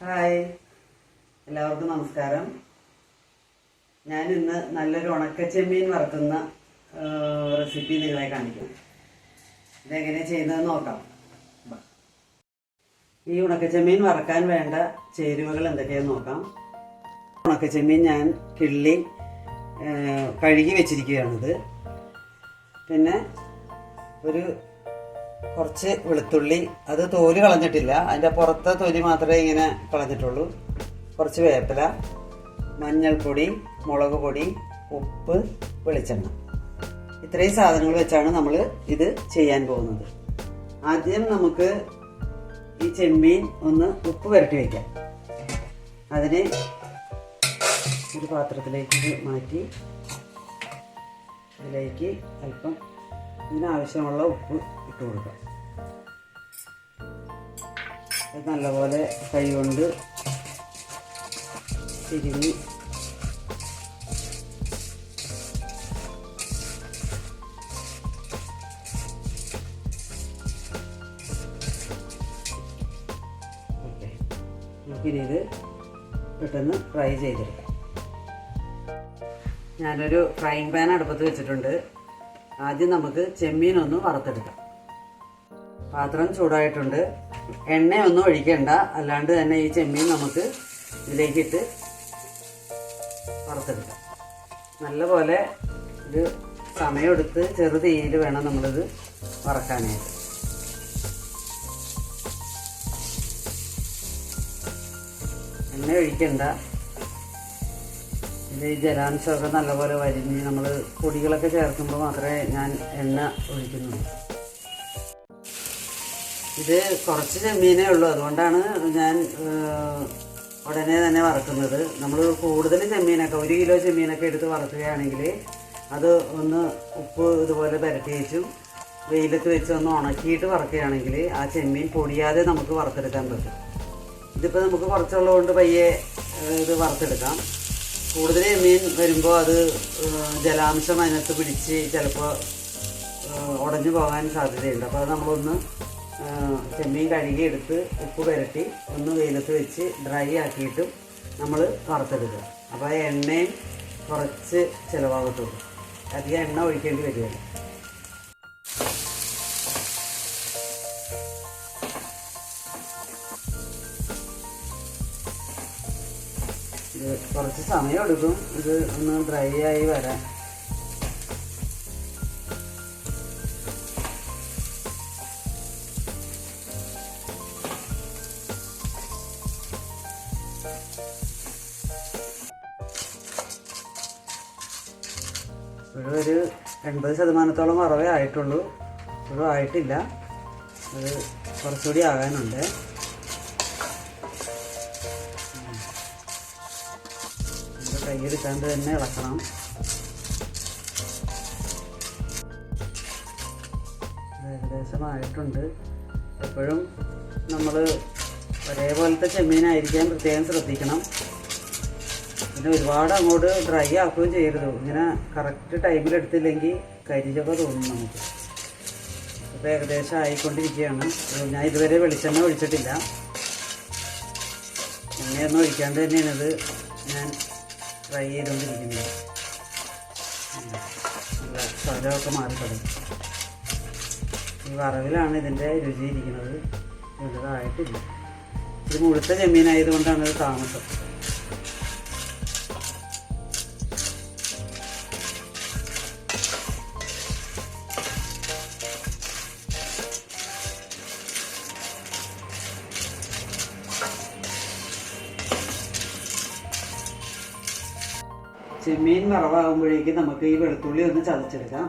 Hi, എല്ലാവർക്കും നമസ്കാരം. ഞാൻ ഇന്ന് നല്ലൊരു ഉണക്കച്ചെമ്മീൻ വറുക്കുന്ന റെസിപ്പി നിങ്ങളെ കാണിക്കാം. ഇതെങ്ങനെ ചെയ്യുന്നതെന്ന് നോക്കാം. ഈ ഉണക്കച്ചെമ്മീൻ വറക്കാൻ വേണ്ട ചേരുവകൾ എന്തൊക്കെയാണെന്ന് നോക്കാം. ഉണക്കച്ചെമ്മീൻ ഞാൻ കിള്ളി കഴുകി വെച്ചിരിക്കുകയാണിത്. പിന്നെ കുറച്ച് വെളുത്തുള്ളി, അത് തോല് കളഞ്ഞിട്ടില്ല, അതിൻ്റെ പുറത്തെ തൊലി മാത്രമേ ഇങ്ങനെ കളഞ്ഞിട്ടുള്ളൂ. കുറച്ച് വേപ്പില, മഞ്ഞൾപ്പൊടി, മുളക് പൊടി, ഉപ്പ്, വെളിച്ചെണ്ണ. ഇത്രയും സാധനങ്ങൾ വെച്ചാണ് നമ്മൾ ഇത് ചെയ്യാൻ പോകുന്നത്. ആദ്യം നമുക്ക് ഈ ചെമ്മീൻ ഒന്ന് ഉപ്പ് പുരട്ടി വയ്ക്കാം. അതിന് ഒരു പാത്രത്തിലേക്ക് മാറ്റി ഇതിലേക്ക് അല്പം ഇതിനാവശ്യമുള്ള ഉപ്പ് ഇട്ട് കൊടുക്കാം. നല്ലപോലെ കൈ കൊണ്ട് തിരിഞ്ഞ് നമുക്കിനി ഇത് പെട്ടെന്ന് ഫ്രൈ ചെയ്തെടുക്കാം. ഞാനൊരു ഫ്രൈങ് പാൻ അടുപ്പത്ത് വെച്ചിട്ടുണ്ട്. ആദ്യം നമുക്ക് ചെമ്മീനൊന്ന് വറുത്തെടുക്കാം. പാത്രം ചൂടായിട്ടുണ്ട്. എണ്ണയൊന്നും ഒഴിക്കണ്ട, അല്ലാണ്ട് തന്നെ ഈ ചെമ്മീൻ നമുക്ക് ഇതിലേക്കിട്ട് വറുത്തെടുക്കാം. നല്ലപോലെ ഇത് സമയമെടുത്ത് ചെറു തീയിൽ വേണം നമ്മളിത് വറക്കാനായിട്ട്. എണ്ണ ഒഴിക്കണ്ട. ഇത് ഈ ജലാംശമൊക്കെ നല്ലപോലെ വരിഞ്ഞ് നമ്മൾ പൊടികളൊക്കെ ചേർക്കുമ്പോൾ മാത്രമേ ഞാൻ എണ്ണ ഒഴിക്കുന്നുള്ളൂ. ഇത് കുറച്ച് ചെമ്മീനേ ഉള്ളൂ, അതുകൊണ്ടാണ് ഞാൻ ഉടനെ തന്നെ വറുക്കുന്നത്. നമ്മൾ കൂടുതൽ ചെമ്മീനൊക്കെ 1 കിലോ ചെമ്മീനൊക്കെ എടുത്ത് വറുക്കുകയാണെങ്കിൽ അത് ഒന്ന് ഉപ്പ് ഇതുപോലെ പുരട്ടി വെച്ചും വെയിലത്ത് വെച്ച് ഒന്ന് ഉണക്കിയിട്ട് വറുക്കുകയാണെങ്കിൽ ആ ചെമ്മീൻ പൊടിയാതെ നമുക്ക് വറുത്തെടുക്കാൻ പറ്റും. ഇതിപ്പോൾ നമുക്ക് കുറച്ചുള്ളതുകൊണ്ട് പയ്യെ ഇത് വറുത്തെടുക്കാം. കൂടുതൽ ചെമ്മീൻ വരുമ്പോൾ അത് ജലാംശം അതിനകത്ത് പിടിച്ച് ചിലപ്പോൾ ഉടഞ്ഞു പോകാൻ സാധ്യതയുണ്ട്. അപ്പോൾ അത് നമ്മളൊന്ന് ചെമ്മീൻ കഴുകിയെടുത്ത് ഉപ്പ് പുരട്ടി ഒന്ന് വെയിലത്ത് വെച്ച് ഡ്രൈ ആക്കിയിട്ടും നമ്മൾ വറുത്തെടുക്കുക. അപ്പോൾ ആ എണ്ണയും കുറച്ച് ചിലവാകത്തുള്ളൂ, അധികം എണ്ണ ഒഴിക്കേണ്ടി വരികയില്ല. ഇത് കുറച്ച് സമയം എടുക്കും ഇത് ഒന്ന് ഡ്രൈ ആയി വരാൻ. ഒരു 80% വറവേ ആയിട്ടുള്ളൂ, ഇപ്പോഴും ആയിട്ടില്ല. അത് കുറച്ചുകൂടി ആകാനുണ്ട്. കൈയെടുക്കാണ്ട് തന്നെ ഇളക്കണം. ഏകദേശമായിട്ടുണ്ട്. എപ്പോഴും നമ്മൾ ഒരേപോലത്തെ ചെമ്മീനായിരിക്കാൻ പ്രത്യേകം ശ്രദ്ധിക്കണം. പിന്നെ ഒരുപാട് അങ്ങോട്ട് ഡ്രൈ ആക്കുകയും ചെയ്യരുത്. ഇങ്ങനെ കറക്റ്റ് ടൈമിലെടുത്തില്ലെങ്കിൽ കരിച്ചൊക്കെ തോന്നും നമുക്ക്. ഇപ്പോൾ ഏകദേശം ആയിക്കൊണ്ടിരിക്കുകയാണ്. ഞാൻ ഇതുവരെ വെളിച്ചെണ്ണ ഒഴിച്ചിട്ടില്ല. എണ്ണയൊന്നും ഒഴിക്കാണ്ട് തന്നെയാണ് ഇത് ഞാൻ ഫ്രൈ ചെയ്തുകൊണ്ടിരിക്കുന്നത്. സ്ഥലമൊക്കെ മാറിത്തടയും. ഈ വറവിലാണ് ഇതിൻ്റെ രുചി ഇരിക്കുന്നത്. വലുതായിട്ടില്ല. ഇത് മുഴുത്ത ചെമ്മീനായതുകൊണ്ടാണ് ഇത് താമസം. ചെമ്മീൻ വറവാകുമ്പോഴേക്ക് നമുക്ക് ഈ വെളുത്തുള്ളി ഒന്ന് ചതച്ചെടുക്കാം.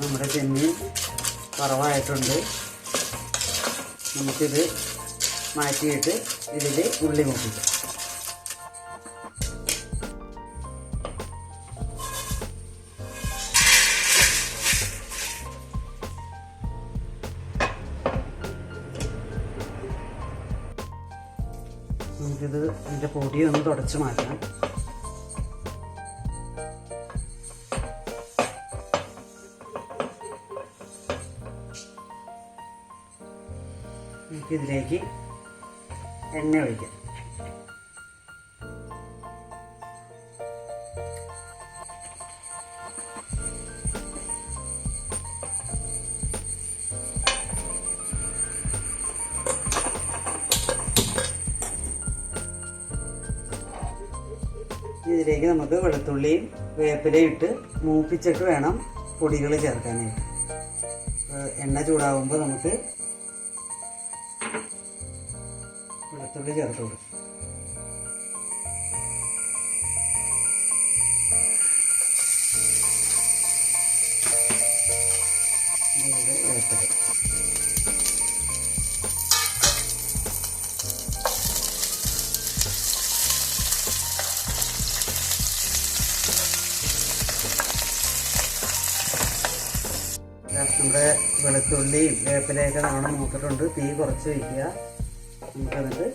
നമ്മുടെ ചെമ്മീൻ വറവായിട്ടുണ്ട്. നമുക്കിത് മാറ്റിയിട്ട് ഇതിൽ ഉള്ളി മുട്ടിക്കാം. നമുക്കിത് ഇതിൻ്റെ പൊടി ഒന്ന് തുടച്ച് മാറ്റാം. നമുക്കിതിലേക്ക് എണ്ണ ഒഴിക്കാം. ഇതിലേക്ക് നമുക്ക് വെളുത്തുള്ളിയും വേപ്പിലയും ഇട്ട് മൂപ്പിച്ചിട്ട് വേണം പൊടികൾ ചേർക്കാനായിട്ട്. എണ്ണ ചൂടാകുമ്പോൾ നമുക്ക് വെളുത്തുള്ളി ചേർത്ത് കൊടുക്കും. വേപ്പില നമ്മുടെ വെളുത്തുള്ളിയും വേപ്പിലയൊക്കെ നമ്മൾ മൂത്തിട്ടുണ്ട്. തീ കുറച്ച് വയ്ക്കുക. നമുക്കതിട്ട്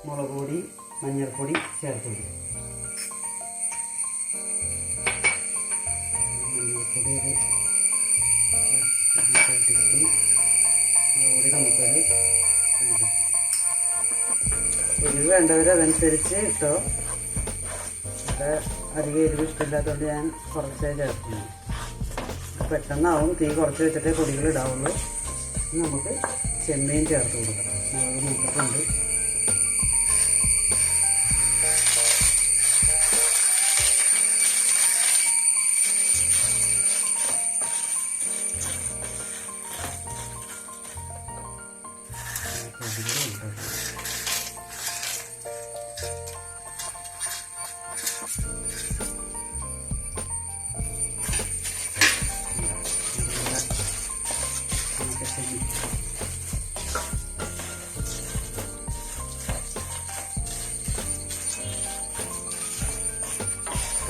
മുളക് പൊടി മഞ്ഞൾപ്പൊടി ചേർത്ത് കൊടുക്കും. മഞ്ഞൾപ്പൊടി ഒരു ടീസ്പൂൺ, മുളക് പൊടി നമുക്കൊരു 2. എരിവ് വേണ്ടവർ അതനുസരിച്ച് ഇട്ടോ. ഇവിടെ അധികം എരിവ് ഇഷ്ടമില്ലാത്തതുകൊണ്ട് ഞാൻ കുറച്ചേ ചേർക്കുന്നു. പെട്ടെന്നാവും. തീ കുറച്ച് വെച്ചിട്ടേ പൊടികൾ ഇടാവുള്ളൂ. നമുക്ക് ചെമ്മീൻ ചേർത്ത് കൊടുക്കാം. മുളക് മൂത്തിട്ടുണ്ട്.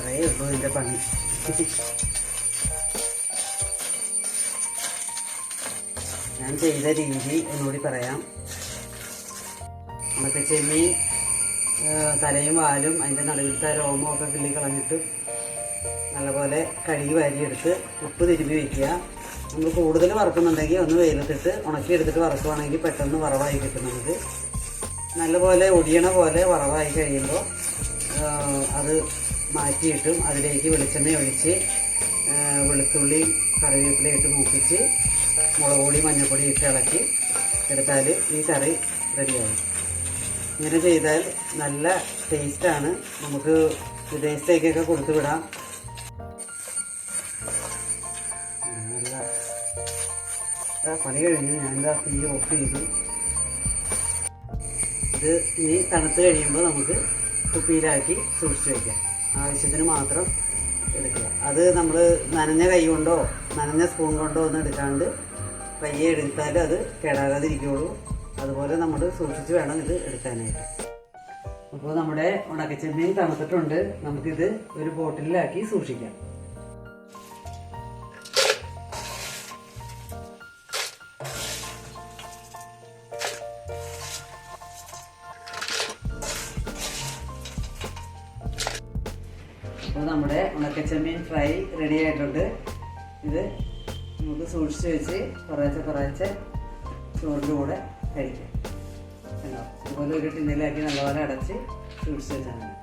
ഇത്രയേ ഉള്ളൂ ഇതിൻ്റെ പണി. ഞാൻ ചെയ്ത രീതി ഒന്നുകൂടി പറയാം. നമുക്ക് ചെമ്മീൻ തലയും വാലും അതിൻ്റെ നടുവിലത്തെ രോമവും ഒക്കെ കിള്ളി കളഞ്ഞിട്ട് നല്ലപോലെ കഴുകി വാരിയെടുത്ത് ഉപ്പ് തിരുമ്പി വയ്ക്കുക. നമ്മൾ കൂടുതൽ വറക്കുന്നുണ്ടെങ്കിൽ ഒന്ന് വെയിലത്തിട്ട് ഉണക്കിയെടുത്തിട്ട് വറക്കുവാണെങ്കിൽ പെട്ടെന്ന് വറവായി കിട്ടും. നമുക്ക് നല്ലപോലെ ഒടിയണ പോലെ വറവായി കഴിയുമ്പോൾ അത് മാറ്റിയിട്ടും അതിലേക്ക് വെളിച്ചെണ്ണ ഒഴിച്ച് വെളുത്തുള്ളിയും കറിവേപ്പിലയും ഇട്ട് മൂപ്പിച്ച് മുളക് പൊടി മഞ്ഞൾപ്പൊടി ഇട്ട് ഇളക്കി എടുത്താൽ ഈ കറി റെഡിയാവും. ഇങ്ങനെ ചെയ്താൽ നല്ല ടേസ്റ്റാണ്. നമുക്ക് വിദേശത്തേക്കൊക്കെ കൊടുത്തു വിടാം. നല്ല പണി കഴിഞ്ഞു. ഞാനെന്താ തീ ഓഫ് ചെയ്തു. ഇത് ഇനി തണുത്ത് കഴിയുമ്പോൾ നമുക്ക് കുപ്പിയിലാക്കി സൂക്ഷിച്ച് വയ്ക്കാം. ആവശ്യത്തിന് മാത്രം എടുക്കുക. അത് നമ്മൾ നനഞ്ഞ കൈ കൊണ്ടോ നനഞ്ഞ സ്പൂൺ കൊണ്ടോ ഒന്നും എടുക്കാണ്ട് പയ്യെ എടുത്താൽ അത് കേടാകാതിരിക്കുകയുള്ളൂ. അതുപോലെ നമ്മൾ സൂക്ഷിച്ച് വേണം ഇത് എടുക്കാനായിട്ട്. അപ്പോൾ നമ്മുടെ ഉണക്കച്ചെമ്മീൻ തണുത്തിട്ടുണ്ട്. നമുക്കിത് ഒരു ബോട്ടിലാക്കി സൂക്ഷിക്കാം. അപ്പോൾ നമ്മുടെ ഉണക്കച്ചെമ്മീൻ ഫ്രൈ റെഡി ആയിട്ടുണ്ട്. ഇത് നമുക്ക് സൂക്ഷിച്ച് വെച്ച് കുറേശ്ശെ ചോറിൻ്റെ കൂടെ കഴിക്കാം. അതുപോലെ ഒരു ടിന്നിലാക്കി നല്ലപോലെ അടച്ച് സൂക്ഷിച്ച് വെച്ചാൽ മതി.